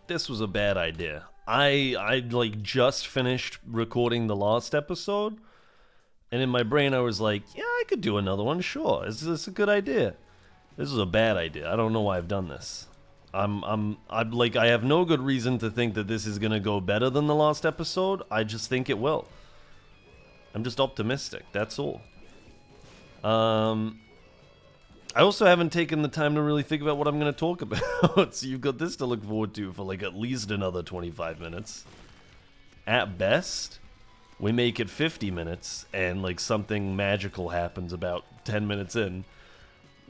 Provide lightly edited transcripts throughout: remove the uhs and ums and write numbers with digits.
this was a bad idea. I like just finished recording the last episode, and in my brain I was like, yeah, I could do another one, sure. Is this a good idea? This is a bad idea. I don't know why I've done this. I'm like, I have no good reason to think that this is gonna go better than the last episode. I just think it will. I'm just optimistic, that's all. I also haven't taken the time to really think about what I'm going to talk about, so you've got this to look forward to for like at least another 25 minutes. At best, we make it 50 minutes, and like something magical happens about 10 minutes in,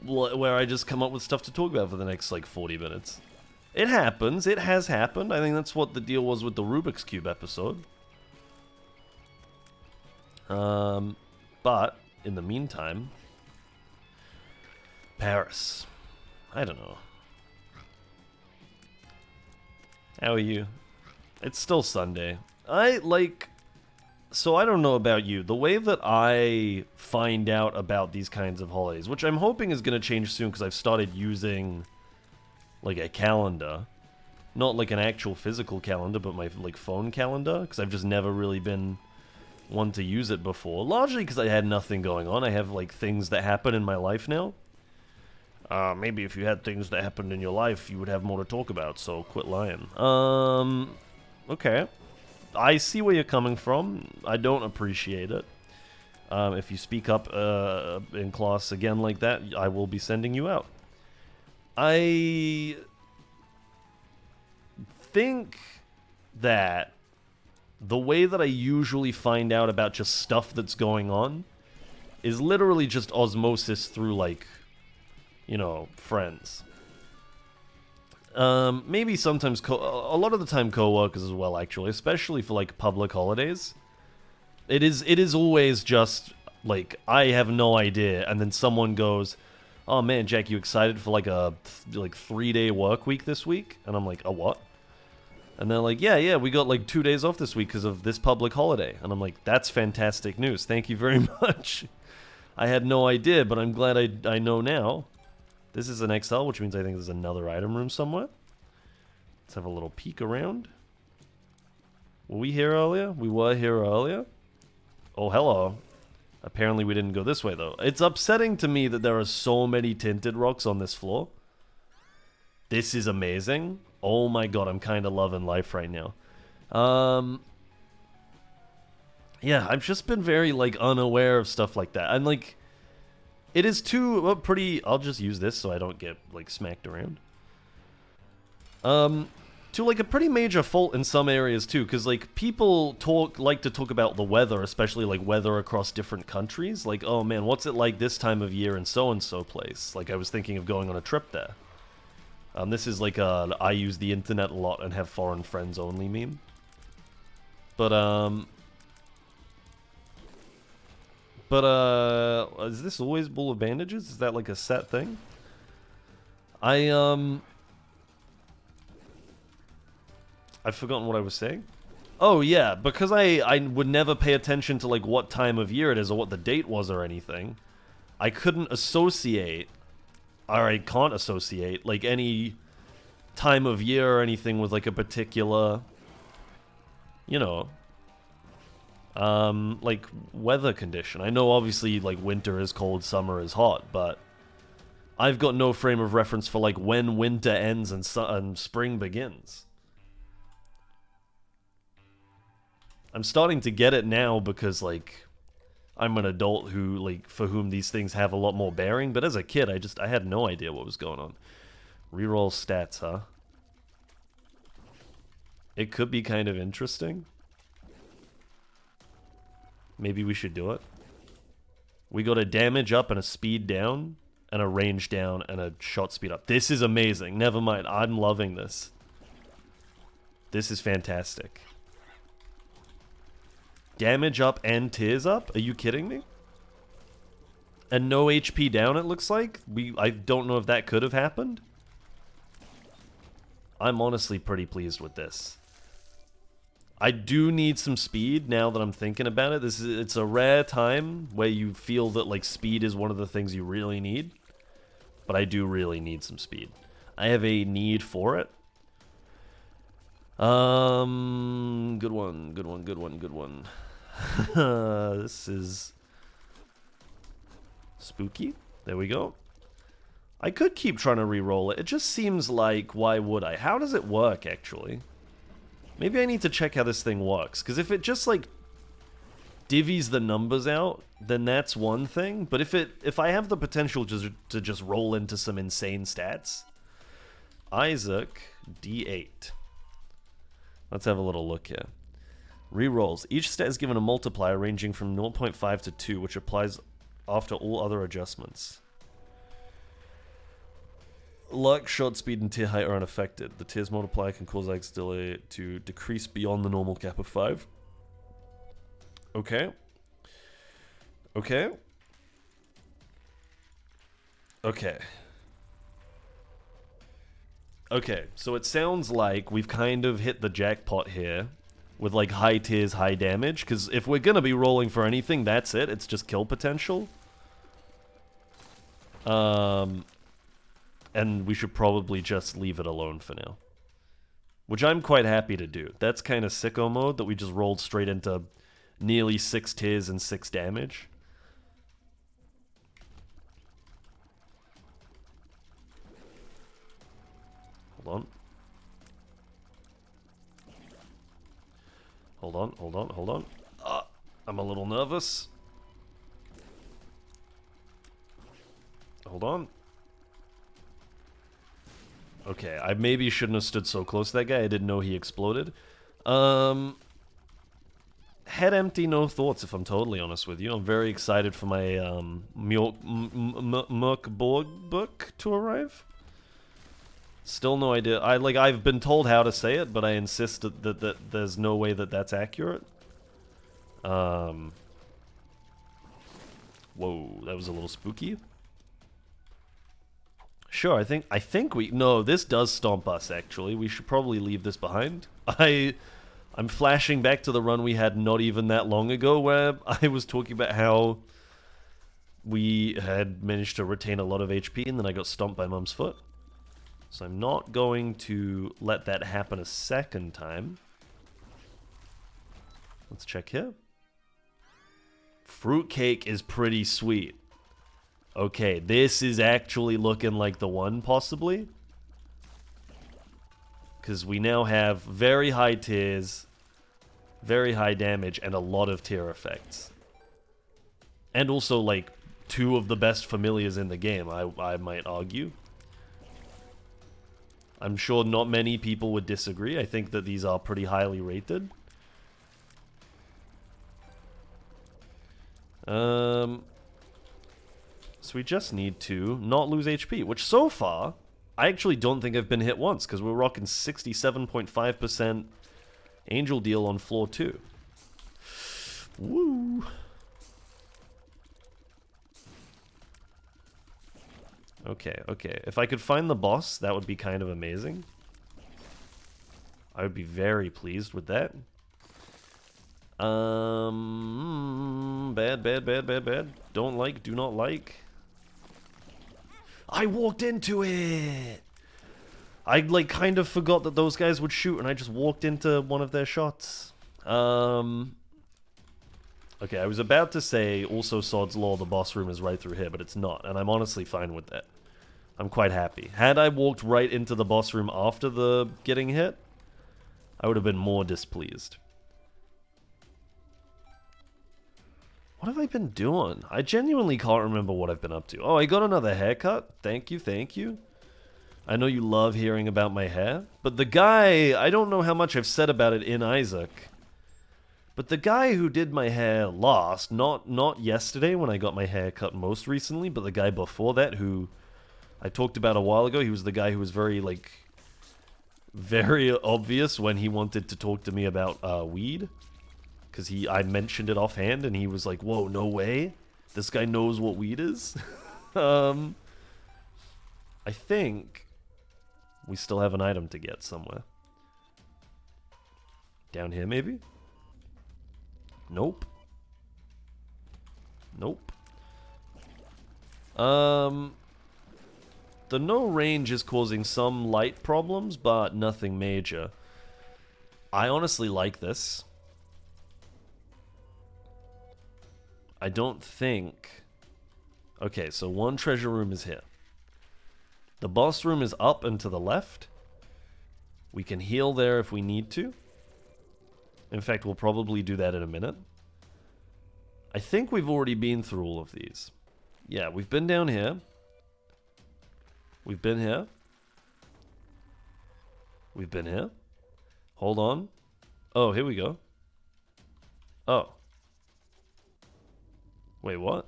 where I just come up with stuff to talk about for the next like 40 minutes. It happens, it has happened. I think that's what the deal was with the Rubik's Cube episode. But, in the meantime... Paris. I don't know. How are you? It's still Sunday. So I don't know about you. The way that I find out about these kinds of holidays, which I'm hoping is going to change soon because I've started using, like, a calendar. Not like an actual physical calendar, but my, like, phone calendar. Because I've just never really been one to use it before. Largely because I had nothing going on. I have, like, things that happen in my life now. Maybe if you had things that happened in your life, you would have more to talk about, so quit lying. Okay. I see where you're coming from. I don't appreciate it. If you speak up in class again like that, I will be sending you out. I think that the way that I usually find out about just stuff that's going on is literally just osmosis through, like, you know, friends. Maybe sometimes, a lot of the time co-workers as well, actually, especially for, like, public holidays. It is always just, like, I have no idea, and then someone goes, oh man, Jack, you excited for, like, a 3-day work week this week? And I'm like, a what? And they're like, yeah, we got, like, 2 days off this week because of this public holiday. And I'm like, that's fantastic news. Thank you very much. I had no idea, but I'm glad I know now. This is an XL, which means I think there's another item room somewhere. Let's have a little peek around. Were we here earlier? We were here earlier. Oh, hello. Apparently we didn't go this way, though. It's upsetting to me that there are so many tinted rocks on this floor. This is amazing. Oh my god, I'm kind of loving life right now. Yeah, I've just been very, like, unaware of stuff like that. And, like... It is too pretty... I'll just use this so I don't get, like, smacked around. To, like, a pretty major fault in some areas, too. Because, like, people like to talk about the weather, especially, like, weather across different countries. Like, oh, man, what's it like this time of year in so-and-so place? Like, I was thinking of going on a trip there. This is, like, I use the internet a lot and have foreign friends only meme. But, is this always Bull of Bandages? Is that like a set thing? I've forgotten what I was saying. Oh, yeah, because I would never pay attention to, like, what time of year it is or what the date was or anything. I couldn't associate, or I can't associate, like, any time of year or anything with, like, a particular, you know... like, weather condition. I know, obviously, like, winter is cold, summer is hot, but I've got no frame of reference for, like, when winter ends and spring begins. I'm starting to get it now because, like, I'm an adult who, like, for whom these things have a lot more bearing, but as a kid, I had no idea what was going on. Reroll stats, huh? It could be kind of interesting. Maybe we should do it. We got a damage up and a speed down, and a range down, and a shot speed up. This is amazing. Never mind. I'm loving this. This is fantastic. Damage up and tears up? Are you kidding me? And no HP down, it looks like? I don't know if that could have happened. I'm honestly pretty pleased with this. I do need some speed now that I'm thinking about it. It's a rare time where you feel that, like, speed is one of the things you really need. But I do really need some speed. I have a need for it. Good one, good one, good one, good one. This is spooky. There we go. I could keep trying to re-roll it. It just seems like, why would I? How does it work, actually? Maybe I need to check how this thing works. Because if it just, like, divvies the numbers out, then that's one thing. But if I have the potential to just roll into some insane stats... Isaac, D8. Let's have a little look here. Rerolls. Each stat is given a multiplier ranging from 0.5 to 2, which applies after all other adjustments. Luck, shot speed, and tier height are unaffected. The tier's multiplier can cause Ike's delay to decrease beyond the normal cap of 5. Okay. Okay. Okay. Okay, so it sounds like we've kind of hit the jackpot here with like high tiers, high damage, because if we're gonna be rolling for anything, that's it. It's just kill potential. And we should probably just leave it alone for now. Which I'm quite happy to do. That's kind of sicko mode that we just rolled straight into nearly 6 tiers and 6 damage. Hold on. Hold on, hold on, hold on. I'm a little nervous. Hold on. Okay, I maybe shouldn't have stood so close to that guy. I didn't know he exploded. Head empty, no thoughts, if I'm totally honest with you. I'm very excited for my Merkborg book to arrive. Still no idea. I've been told how to say it, but I insist that there's no way that that's accurate. Whoa, that was a little spooky. Sure, I think we... No, this does stomp us, actually. We should probably leave this behind. I'm flashing back to the run we had not even that long ago, where I was talking about how we had managed to retain a lot of HP, and then I got stomped by Mum's foot. So I'm not going to let that happen a second time. Let's check here. Fruitcake is pretty sweet. Okay, this is actually looking like the one, possibly. Because we now have very high tiers, very high damage, and a lot of tier effects. And also, like, 2 of the best familiars in the game, I might argue. I'm sure not many people would disagree. I think that these are pretty highly rated. So we just need to not lose HP, which so far, I actually don't think I've been hit once, because we're rocking 67.5% Angel Deal on floor 2. Woo! Okay, okay. If I could find the boss, that would be kind of amazing. I would be very pleased with that. Bad, bad, bad, bad, bad. Don't like, do not like. I walked into it! I, like, kind of forgot that those guys would shoot, and I just walked into one of their shots. Okay, I was about to say, also Sod's Law, the boss room is right through here, but it's not, and I'm honestly fine with that. I'm quite happy. Had I walked right into the boss room after the getting hit, I would have been more displeased. What have I been doing? I genuinely can't remember what I've been up to. Oh, I got another haircut. Thank you, thank you. I know you love hearing about my hair, but the guy, I don't know how much I've said about it in Isaac, but the guy who did my hair last, not yesterday when I got my hair cut most recently, but the guy before that who I talked about a while ago, he was the guy who was very, like, very obvious when he wanted to talk to me about weed. Because I mentioned it offhand, and he was like, whoa, no way? This guy knows what weed is? I think we still have an item to get somewhere. Down here, maybe? Nope. Nope. The no range is causing some light problems, but nothing major. I honestly like this. I don't think... Okay, so one treasure room is here. The boss room is up and to the left. We can heal there if we need to. In fact, we'll probably do that in a minute. I think we've already been through all of these. Yeah, we've been down here. We've been here. We've been here. Hold on. Oh, here we go. Oh. Wait, what?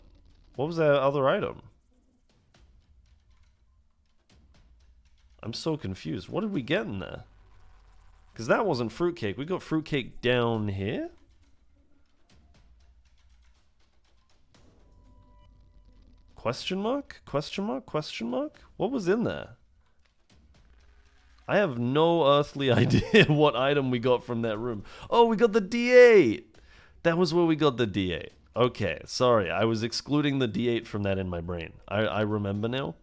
What was that other item? I'm so confused. What did we get in there? Because that wasn't fruitcake. We got fruitcake down here? Question mark? Question mark? Question mark? What was in there? I have no earthly idea what item we got from that room. Oh, we got the D8! That was where we got the D8. Okay, sorry. I was excluding the D8 from that in my brain. I remember now.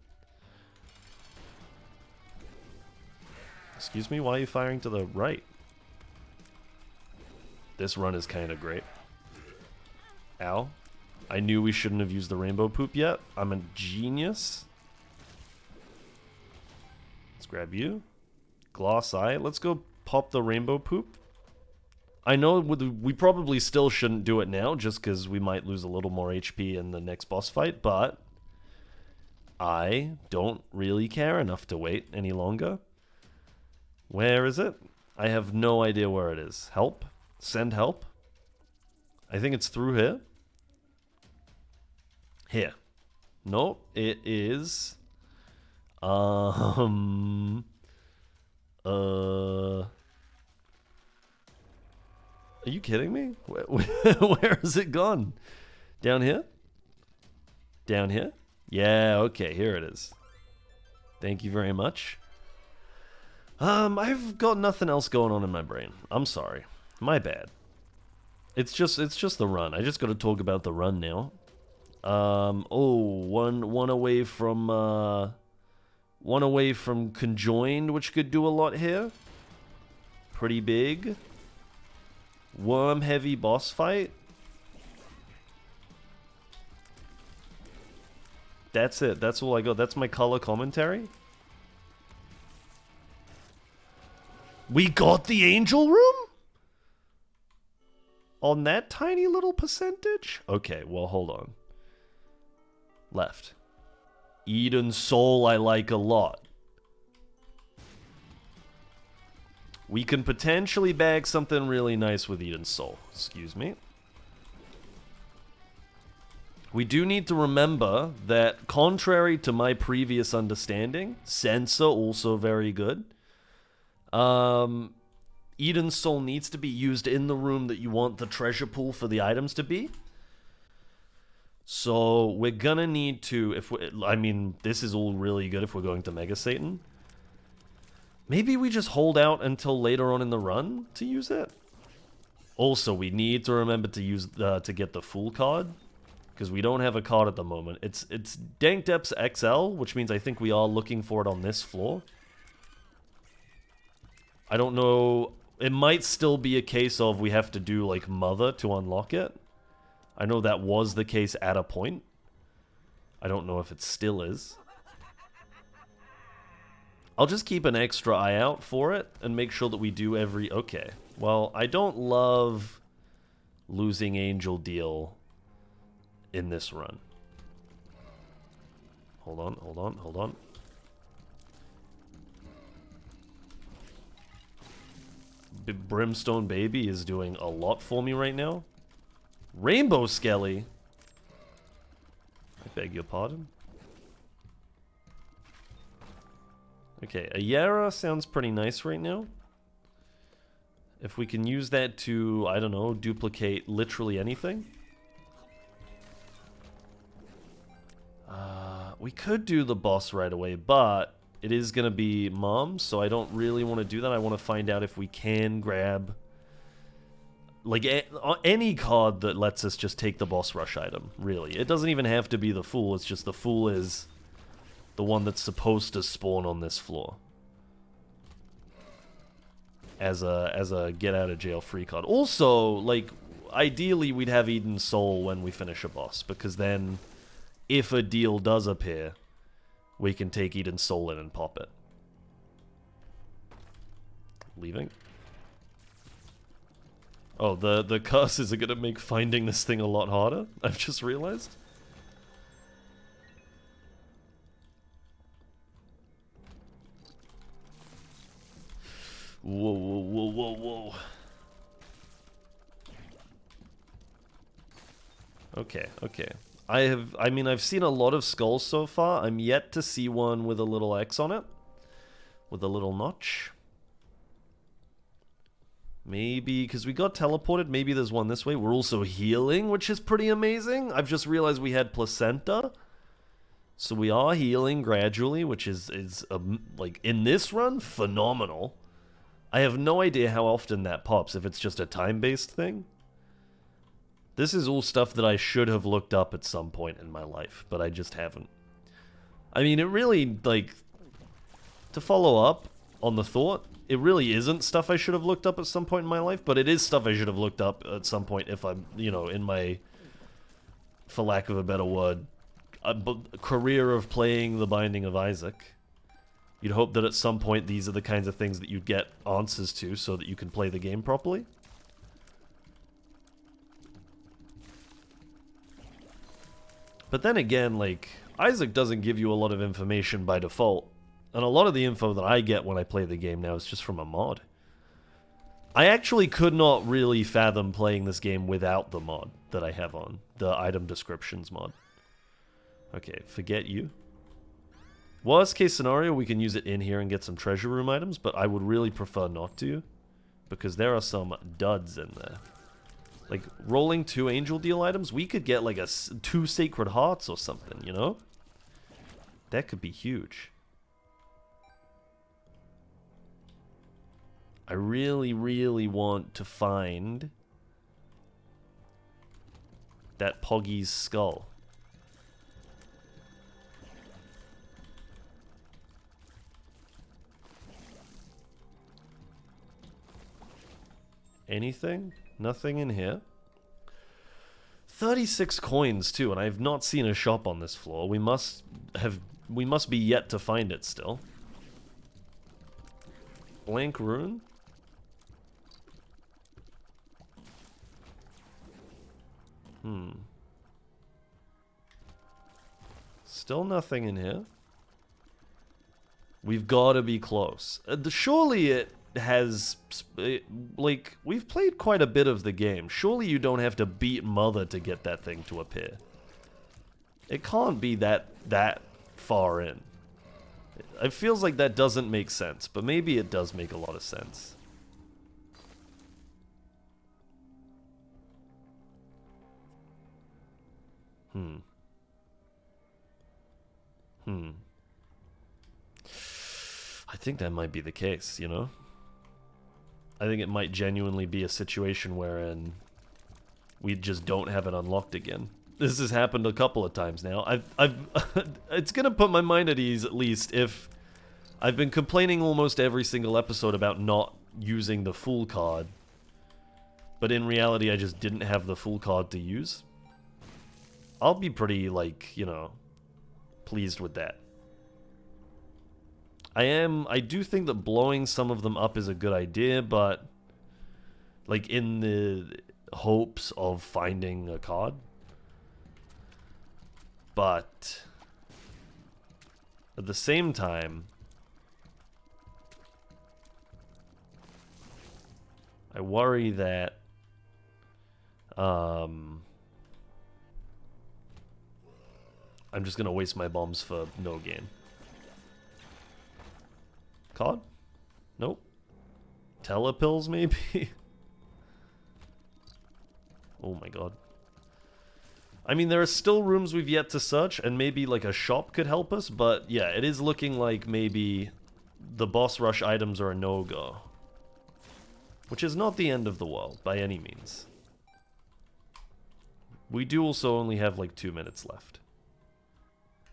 Excuse me, why are you firing to the right? This run is kind of great. Ow. I knew we shouldn't have used the rainbow poop yet. I'm a genius. Let's grab you. Gloss eye. Let's go pop the rainbow poop. I know we probably still shouldn't do it now, just because we might lose a little more HP in the next boss fight, but I don't really care enough to wait any longer. Where is it? I have no idea where it is. Help? Send help? I think it's through here. Here. Nope, it is... Are you kidding me? Where has it gone? Down here? Down here? Yeah, okay, here it is. Thank you very much. I've got nothing else going on in my brain. I'm sorry. My bad. It's just the run. I just got to talk about the run now. One away from conjoined, which could do a lot here. Pretty big. Worm heavy boss fight. That's it. That's all I got. That's my color commentary. We got the angel room? On that tiny little percentage? Okay, well, hold on. Left. Eden Soul I like a lot. We can potentially bag something really nice with Eden Soul. Excuse me. We do need to remember that, contrary to my previous understanding, Sensor also very good. Eden Soul needs to be used in the room that you want the treasure pool for the items to be. So we're gonna need to, I mean, this is all really good if we're going to Mega Satan. Maybe we just hold out until later on in the run to use it. Also, we need to remember to use to get the full card, because we don't have a card at the moment. It's Dank Depths XL, which means I think we are looking for it on this floor. I don't know. It might still be a case of we have to do like Mother to unlock it. I know that was the case at a point. I don't know if it still is. I'll just keep an extra eye out for it and make sure that we do every... Okay. Well, I don't love losing Angel Deal in this run. Hold on, hold on, hold on. Brimstone Baby is doing a lot for me right now. Rainbow Skelly. I beg your pardon. Okay, a Yara sounds pretty nice right now. If we can use that to, I don't know, duplicate literally anything. We could do the boss right away, but it is going to be Mom, so I don't really want to do that. I want to find out if we can grab like any card that lets us just take the boss rush item, really. It doesn't even have to be the Fool, it's just the Fool is the one that's supposed to spawn on this floor. as a get out of jail free card. Also, like, ideally we'd have Eden's Soul when we finish a boss, because then if a deal does appear, we can take Eden's Soul in and pop it. Leaving. Oh, the curses are gonna make finding this thing a lot harder, I've just realized. Whoa, whoa, whoa, whoa, whoa. Okay, okay. I mean, I've seen a lot of skulls so far. I'm yet to see one with a little X on it. With a little notch. Maybe, because we got teleported, maybe there's one this way. We're also healing, which is pretty amazing. I've just realized we had placenta. So we are healing gradually, which is like, in this run, phenomenal. I have no idea how often that pops, if it's just a time-based thing. This is all stuff that I should have looked up at some point in my life, but I just haven't. I mean, it really, like, to follow up on the thought, it really isn't stuff I should have looked up at some point in my life, but it is stuff I should have looked up at some point if I'm, you know, in my, for lack of a better word, career of playing The Binding of Isaac. You'd hope that at some point these are the kinds of things that you'd get answers to so that you can play the game properly. But then again, like, Isaac doesn't give you a lot of information by default. And a lot of the info that I get when I play the game now is just from a mod. I actually could not really fathom playing this game without the mod that I have on. The item descriptions mod. Okay, forget you. Worst case scenario, we can use it in here and get some treasure room items, but I would really prefer not to, because there are some duds in there. Like, rolling 2 angel deal items, we could get like 2 sacred hearts or something, you know? That could be huge. I really, really want to find that Poggy's skull. Anything? Nothing in here. 36 coins too, and I have not seen a shop on this floor. We must be yet to find it still. Blank rune? Still nothing in here. We've got to be close. Surely it has, like, we've played quite a bit of the game. Surely you don't have to beat Mother to get that thing to appear. It can't be that far in. It feels like that doesn't make sense, but maybe it does make a lot of sense. I think that might be the case, you know? I think it might genuinely be a situation wherein we just don't have it unlocked again. This has happened a couple of times now. It's gonna put my mind at ease, at least, if I've been complaining almost every single episode about not using the full card, but in reality I just didn't have the full card to use. I'll be pretty, like, you know, pleased with that. I do think that blowing some of them up is a good idea, but, like, in the hopes of finding a card. But at the same time, I worry that I'm just gonna waste my bombs for no gain. Cod? Nope. Telepills, maybe? Oh my god. I mean, there are still rooms we've yet to search, and maybe, like, a shop could help us, but yeah, it is looking like maybe the boss rush items are a no-go. Which is not the end of the world, by any means. We do also only have, like, 2 minutes left.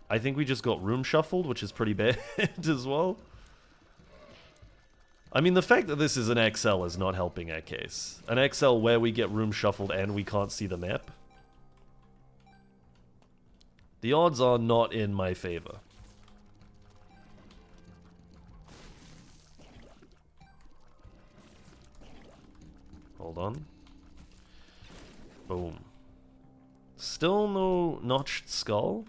I think we just got room shuffled, which is pretty bad as well. I mean, the fact that this is an XL is not helping our case. An XL where we get room shuffled and we can't see the map. The odds are not in my favor. Hold on. Boom. Still no notched skull.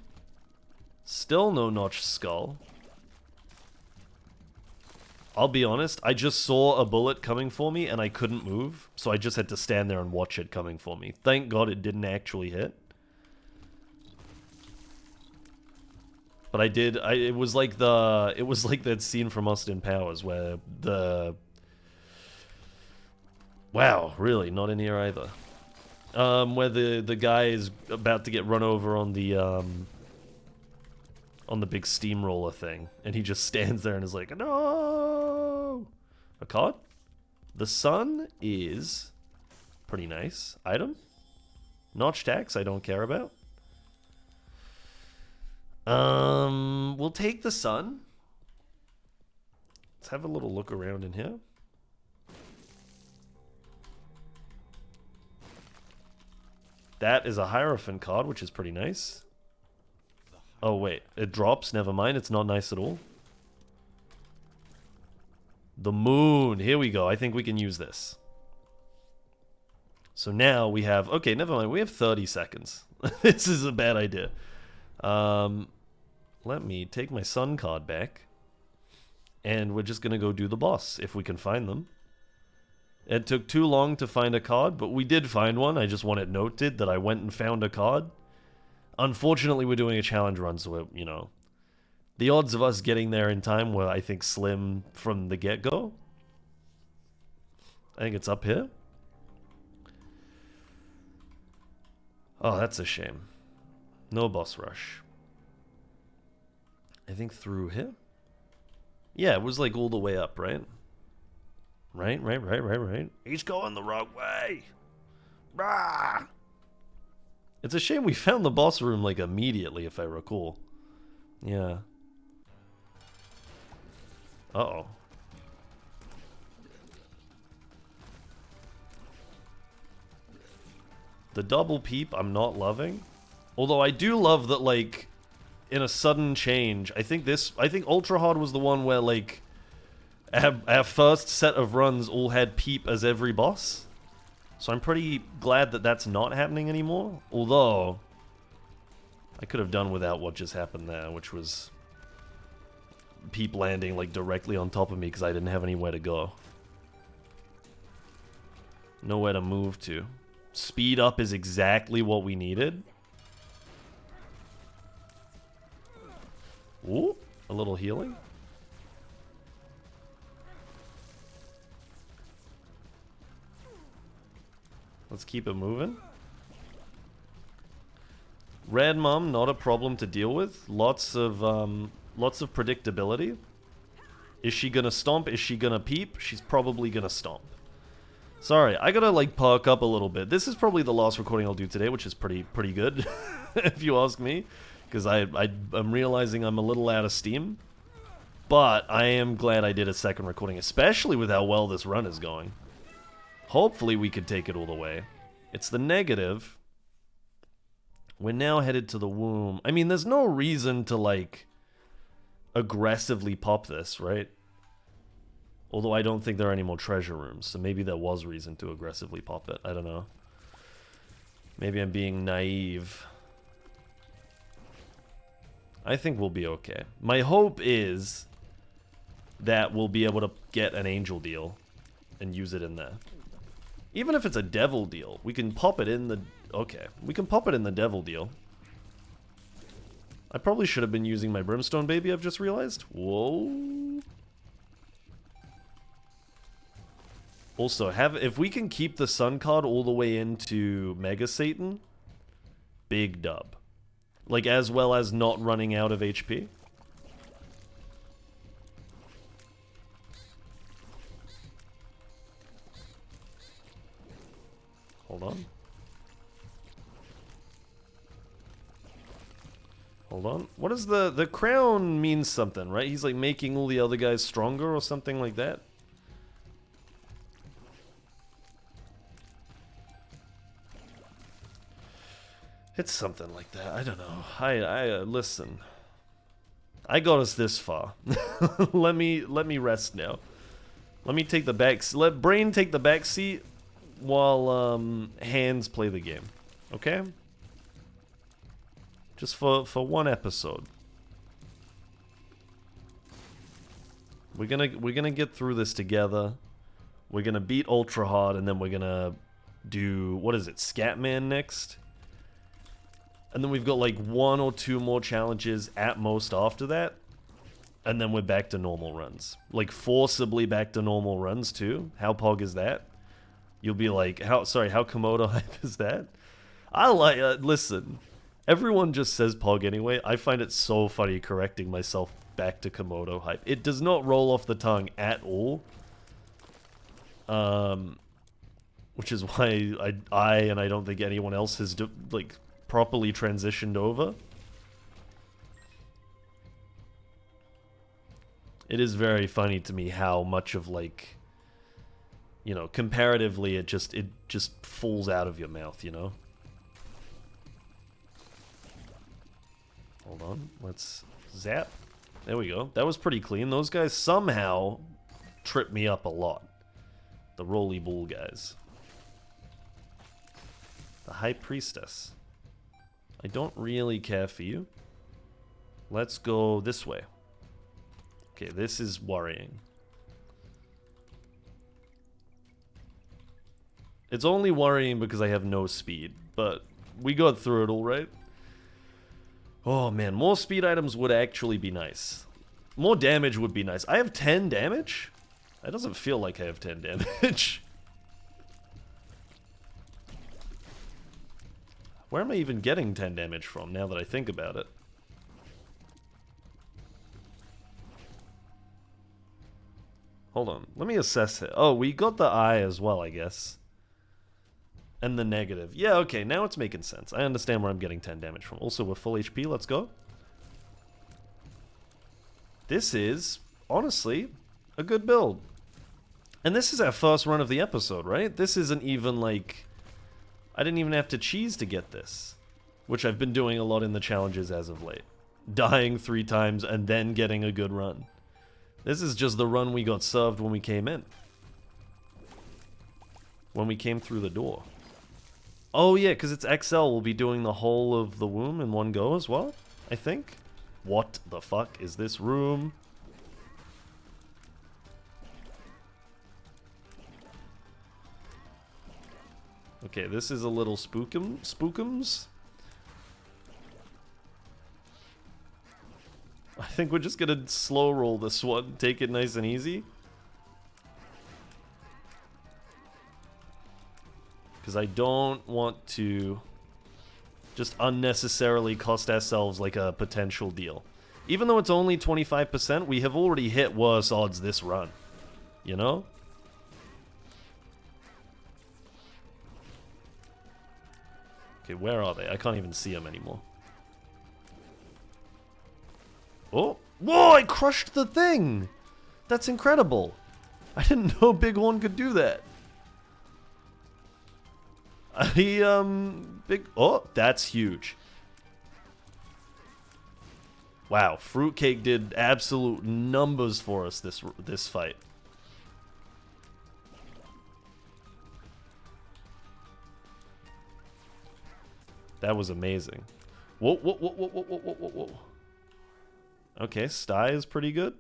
Still no notched skull. I'll be honest, I just saw a bullet coming for me and I couldn't move, so I just had to stand there and watch it coming for me. Thank God it didn't actually hit. But I did, it was like that scene from Austin Powers where the... Wow, really, not in here either. Where the guy is about to get run over on the big steamroller thing, and he just stands there and is like, no! A card? The sun is pretty nice. Item? Notched axe, I don't care about. We'll take the sun. Let's have a little look around in here. That is a Hierophant card, which is pretty nice. Oh, wait. It drops. Never mind. It's not nice at all. The moon. Here we go. I think we can use this. So now we have... Okay, never mind. We have 30 seconds. This is a bad idea. Let me take my sun card back. And we're just going to go do the boss, if we can find them. It took too long to find a card, but we did find one. I just want it noted that I went and found a card. Unfortunately, we're doing a challenge run, so, you know, the odds of us getting there in time were, I think, slim from the get-go. I think it's up here. Oh, that's a shame. No boss rush. I think through here? Yeah, it was like all the way up, right? Right. He's going the wrong way. Rah! It's a shame we found the boss room, like, immediately, if I recall. Yeah. Uh-oh. The double peep, I'm not loving. Although I do love that, like, in a sudden change, I think Ultra Hard was the one where, like, our first set of runs all had peep as every boss. So I'm pretty glad that that's not happening anymore. Although, I could have done without what just happened there, which was peep landing, like, directly on top of me because I didn't have anywhere to go. Nowhere to move to. Speed up is exactly what we needed. Ooh, a little healing. Let's keep it moving. Red Mum, not a problem to deal with. Lots of predictability. Is she gonna stomp? Is she gonna peep? She's probably gonna stomp. Sorry, I gotta, like, perk up a little bit. This is probably the last recording I'll do today, which is pretty good, if you ask me. Because I'm realizing I'm a little out of steam. But I am glad I did a second recording, especially with how well this run is going. Hopefully we could take it all the way. It's the negative. We're now headed to the womb. I mean, there's no reason to, like, aggressively pop this, right? Although I don't think there are any more treasure rooms, so maybe there was reason to aggressively pop it. I don't know. Maybe I'm being naive. I think we'll be okay. My hope is that we'll be able to get an angel deal and use it in there. Even if it's a devil deal, we can pop it in the... Okay, we can pop it in the devil deal. I probably should have been using my brimstone baby, I've just realized. Whoa. Also, if we can keep the sun card all the way into Mega Satan, big dub. Like, as well as not running out of HP. Hold on. Hold on. What is the crown means something, right? He's like making all the other guys stronger or something like that. It's something like that. I don't know. Listen. I got us this far. let me rest now. Let me take the let Brain take the back seat while hands play the game. Okay? Just for one episode. We're gonna get through this together. We're gonna beat Ultra Hard, and then we're gonna do, what is it, Scatman next? And then we've got like 1 or 2 more challenges at most after that. And then we're back to normal runs. Like forcibly back to normal runs too. How pog is that? You'll be like, how Komodo hype is that? I like, listen, everyone just says pog anyway. I find it so funny correcting myself back to Komodo hype. It does not roll off the tongue at all. Which is why I don't think anyone else has like properly transitioned over. It is very funny to me how much of, like, you know, comparatively it just falls out of your mouth, you know? Hold on, let's zap. There we go. That was pretty clean. Those guys somehow tripped me up a lot. The Roly Bull guys. The High Priestess. I don't really care for you. Let's go this way. Okay, this is worrying. It's only worrying because I have no speed, but we got through it all right. Oh man, more speed items would actually be nice. More damage would be nice. I have 10 damage? That doesn't feel like I have 10 damage. Where am I even getting 10 damage from, now that I think about it? Hold on, let me assess it. Oh, we got the eye as well, I guess. And the negative. Yeah, okay, now it's making sense. I understand where I'm getting 10 damage from. Also, we're full HP, let's go. This is, honestly, a good build. And this is our first run of the episode, right? This isn't even, like... I didn't even have to cheese to get this. Which I've been doing a lot in the challenges as of late. Dying 3 times and then getting a good run. This is just the run we got served when we came in. When we came through the door. Oh yeah, because it's XL, we'll be doing the whole of the womb in one go as well, I think. What the fuck is this room? Okay, this is a little spookums. I think we're just gonna slow roll this one, take it nice and easy. Because I don't want to just unnecessarily cost ourselves like a potential deal. Even though it's only 25%, we have already hit worse odds this run. You know? Okay, where are they? I can't even see them anymore. Oh! Whoa! I crushed the thing! That's incredible! I didn't know Bighorn could do that. Oh, that's huge. Wow, Fruitcake did absolute numbers for us this fight. That was amazing. Whoa, whoa, whoa, whoa, whoa, whoa, whoa, whoa. Okay, Sty is pretty good.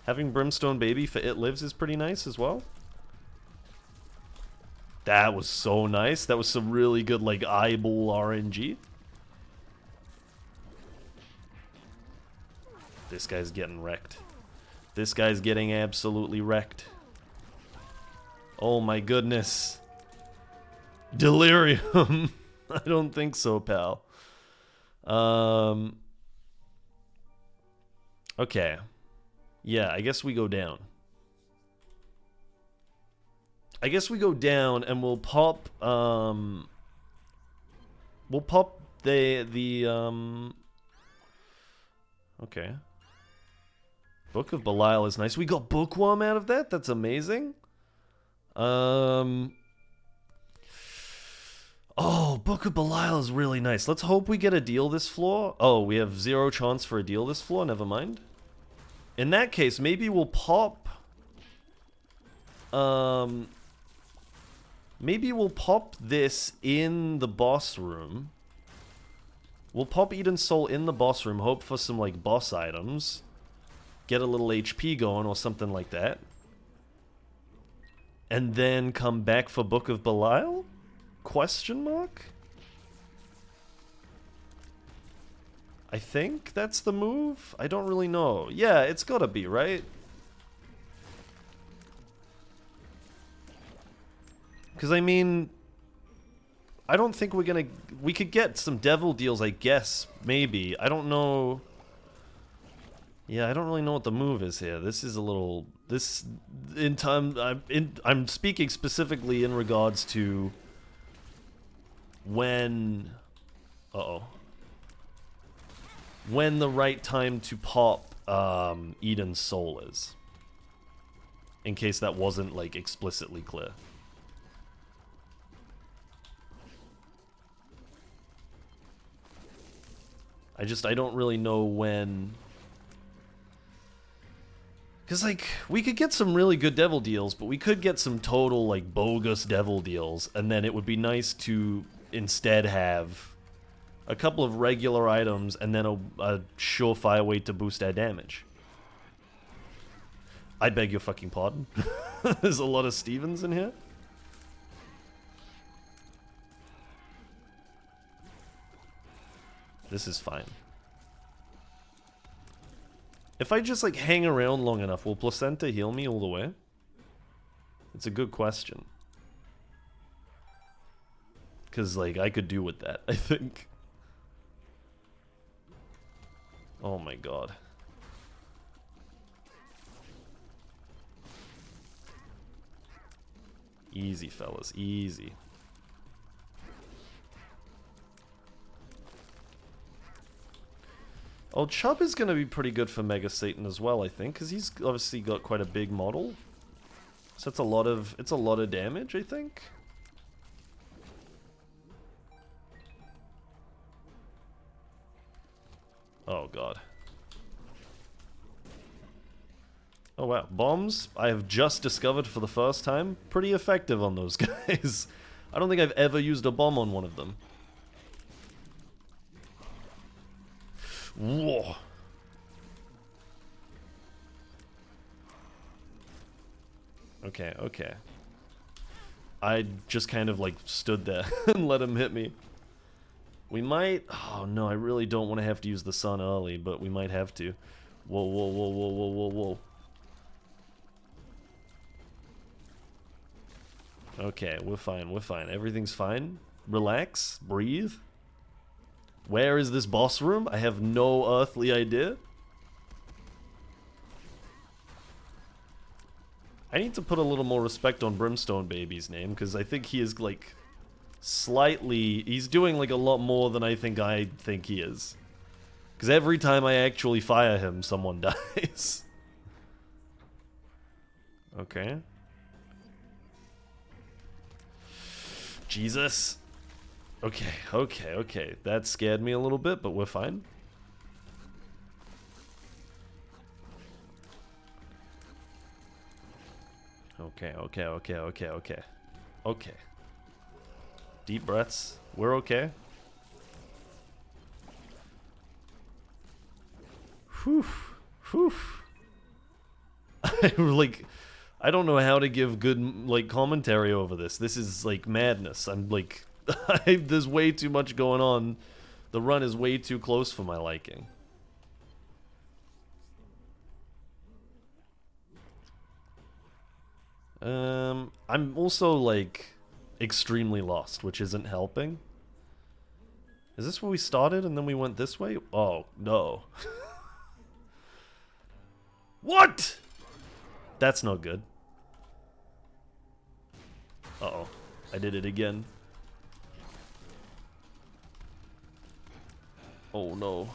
Having Brimstone Baby for It Lives is pretty nice as well. That was so nice. That was some really good, like, eyeball RNG. This guy's getting wrecked. This guy's getting absolutely wrecked. Oh my goodness. Delirium. I don't think so, pal. Okay. Yeah, I guess we go down. I guess we go down and we'll pop the okay. Book of Belial is nice. We got Bookworm out of that. That's amazing. Oh, Book of Belial is really nice. Let's hope we get a deal this floor. Oh, we have 0 chance for a deal this floor. Never mind. In that case, maybe we'll pop... Maybe we'll pop this in the boss room. We'll pop Eden's Soul in the boss room, hope for some, like, boss items. Get a little HP going or something like that. And then come back for Book of Belial? Question mark? I think that's the move? I don't really know. Yeah, it's gotta be, right? Because, I mean... I don't think we're gonna... We could get some devil deals, I guess. Maybe. I don't know... Yeah, I don't really know what the move is here. This is a little... This... In time... I'm speaking specifically in regards to... When... Uh-oh. When the right time to pop Eden's Soul is. In case that wasn't, like, explicitly clear. I don't really know when... Because, like, we could get some really good devil deals, but we could get some total, like, bogus devil deals, and then it would be nice to instead have a couple of regular items and then a surefire way to boost our damage. I beg your fucking pardon. There's a lot of Stevens in here. This is fine. If I just, like, hang around long enough, will Placenta heal me all the way? It's a good question. Because, like, I could do with that, I think. Oh my god. Easy, fellas. Easy. Oh, Chubb is going to be pretty good for Mega Satan as well, I think, because he's obviously got quite a big model. So it's a lot of damage, I think. Oh god. Oh wow, bombs I have just discovered for the first time, pretty effective on those guys. I don't think I've ever used a bomb on one of them. Whoa. Okay, okay. I just kind of like stood there and let him hit me. We might... Oh no, I really don't want to have to use the sun early, but we might have to. Whoa, whoa, whoa, whoa, whoa, whoa, whoa. Okay, we're fine, we're fine. Everything's fine. Relax, breathe. Where is this boss room? I have no earthly idea. I need to put a little more respect on Brimstone Baby's name, because I think he is, like, slightly... He's doing, like, a lot more than I think he is. Because every time I actually fire him, someone dies. Okay. Jesus. Okay, okay, okay. That scared me a little bit, but we're fine. Okay, okay, okay, okay, okay. Okay. Deep breaths. We're okay. Whew. Whew. I don't know how to give good, like, commentary over this. This is, like, madness. I'm, like... There's way too much going on. The run is way too close for my liking. I'm also, like, extremely lost, which isn't helping. Is this where we started and then we went this way? Oh, no. What? That's no good. Uh-oh. I did it again. Oh no.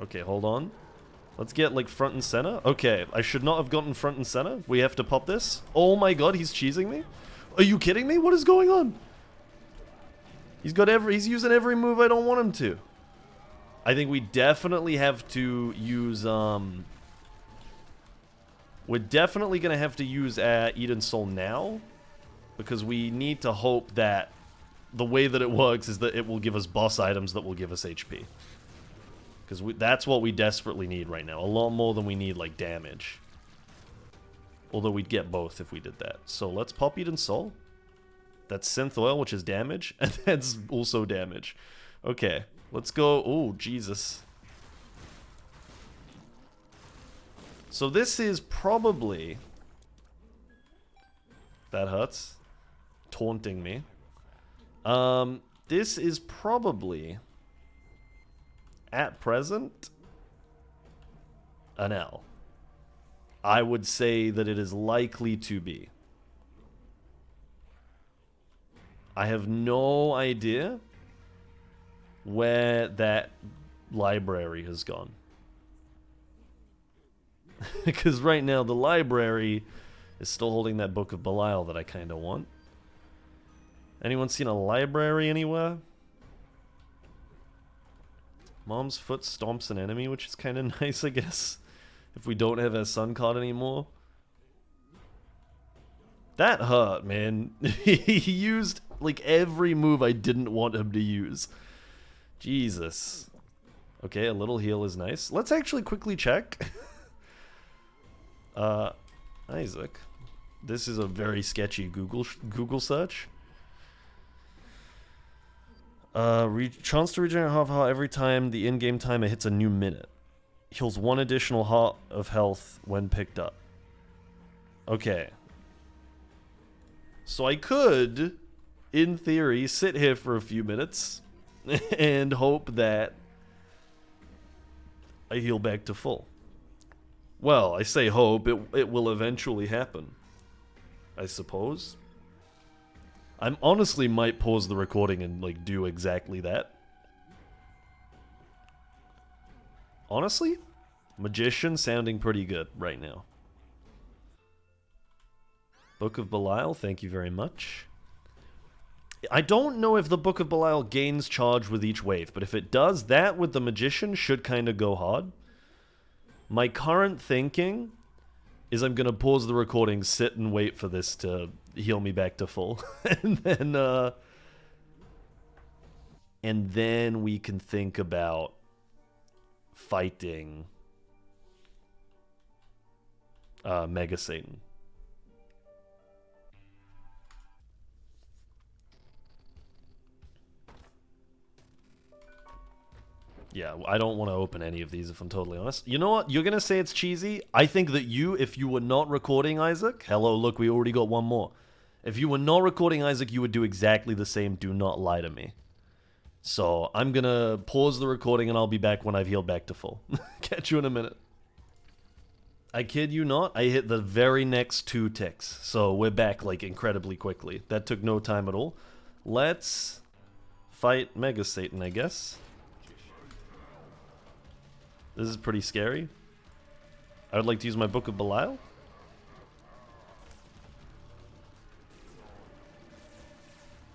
Okay, hold on. Let's get, like, front and center. Okay, I should not have gotten front and center. We have to pop this. Oh my god, he's cheesing me? Are you kidding me? What is going on? He's using every move I don't want him to. I think we definitely have to use, we're definitely gonna have to use Eden Soul now. Because we need to hope that the way that it works is that it will give us boss items that will give us HP. Because that's what we desperately need right now. A lot more than we need, like, damage. Although we'd get both if we did that. So let's pop Eden Soul. That's Synth Oil, which is damage. And that's also damage. Okay. Let's go. Oh, Jesus. So this is probably... That hurts. Taunting me. This is probably... At present, an L. I would say that it is likely to be. I have no idea where that library has gone. Because right now the library is still holding that Book of Belial that I kind of want. Anyone seen a library anywhere? Mom's foot stomps an enemy, which is kind of nice, I guess. If we don't have a Sun card anymore. That hurt, man. He used, like, every move I didn't want him to use. Jesus. Okay, a little heal is nice. Let's actually quickly check. Isaac. This is a very sketchy Google search. Chance to regenerate half a heart every time the in-game timer hits a new minute. Heals 1 additional heart of health when picked up. Okay. So I could, in theory, sit here for a few minutes and hope that I heal back to full. Well, I say hope, it will eventually happen. I suppose. I honestly might pause the recording and, like, do exactly that. Honestly, Magician sounding pretty good right now. Book of Belial, thank you very much. I don't know if the Book of Belial gains charge with each wave, but if it does, that with the Magician should kind of go hard. My current thinking is I'm going to pause the recording, sit and wait for this to heal me back to full. and then we can think about fighting Mega Satan. Yeah, I don't want to open any of these if I'm totally honest. You know what? You're going to say it's cheesy. I think that if you were not recording Isaac... Hello, look, we already got one more. If you were not recording Isaac, you would do exactly the same. Do not lie to me. So, I'm going to pause the recording and I'll be back when I've healed back to full. Catch you in a minute. I kid you not, I hit the very next 2 ticks. So, we're back, like, incredibly quickly. That took no time at all. Let's fight Mega Satan, I guess. This is pretty scary. I would like to use my Book of Belial.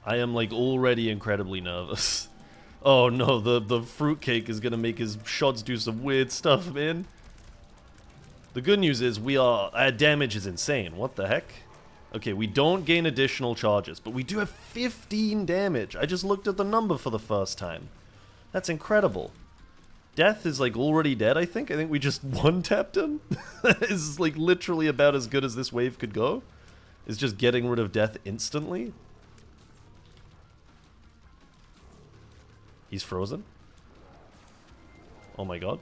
I am, like, already incredibly nervous. Oh no, the fruitcake is gonna make his shots do some weird stuff, man. The good news is our damage is insane. What the heck? Okay, we don't gain additional charges, but we do have 15 damage. I just looked at the number for the first time. That's incredible. Death is, like, already dead, I think. I think we just one-tapped him. That is, like, literally about as good as this wave could go. Is just getting rid of death instantly. He's frozen. Oh my god.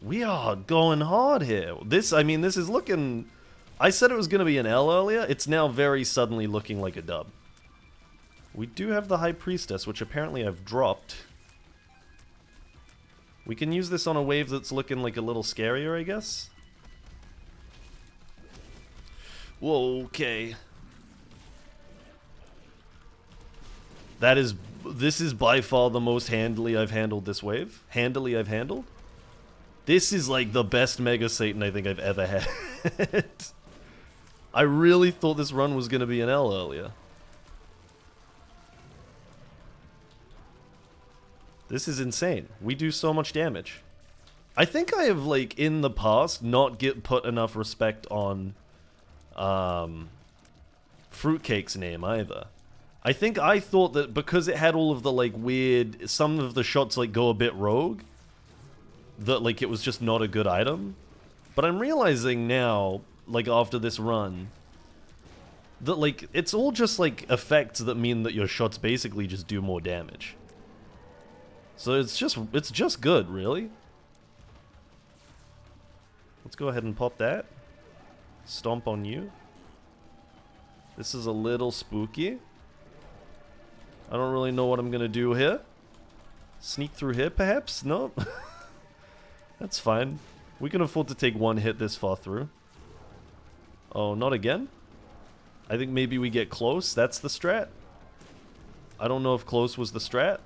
We are going hard here. This is looking... I said it was going to be an L earlier. It's now very suddenly looking like a dub. We do have the High Priestess, which apparently I've dropped. We can use this on a wave that's looking like a little scarier, I guess. Whoa, okay. This is by far the most handily I've handled this wave. Handily I've handled. This is like the best Mega Satan I think I've ever had. I really thought this run was going to be an L earlier. This is insane. We do so much damage. I think I have, like, in the past, not put enough respect on Fruitcake's name either. I think I thought that because it had all of the, like, weird... Some of the shots, like, go a bit rogue. That, like, it was just not a good item. But I'm realizing now, like, after this run... That, like, it's all just, like, effects that mean that your shots basically just do more damage. So it's just good, really. Let's go ahead and pop that. Stomp on you. This is a little spooky. I don't really know what I'm gonna do here. Sneak through here, perhaps? Nope. That's fine. We can afford to take one hit this far through. Oh, not again? I think maybe we get close. That's the strat. I don't know if close was the strat.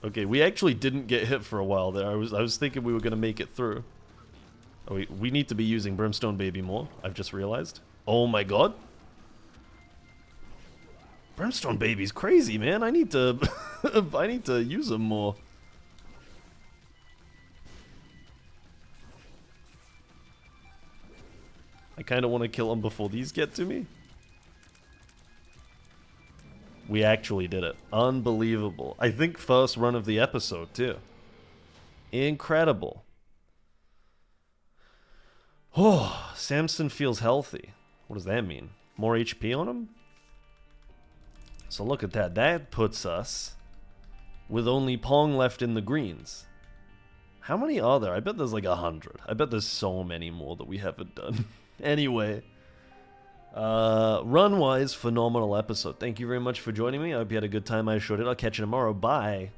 Okay, we actually didn't get hit for a while there. I was thinking we were gonna make it through. Oh, we need to be using Brimstone Baby more. I've just realized. Oh my god. Brimstone Baby's crazy, man. I need to I need to use him more. I kind of want to kill him before these get to me. We actually did it. Unbelievable. I think first run of the episode, too. Incredible. Oh, Samson feels healthy. What does that mean? More HP on him? So look at that. That puts us with only Pong left in the greens. How many are there? I bet there's like 100. I bet there's so many more that we haven't done. Anyway. Run-wise, phenomenal episode. Thank you very much for joining me. I hope you had a good time. I showed it. I'll catch you tomorrow. Bye.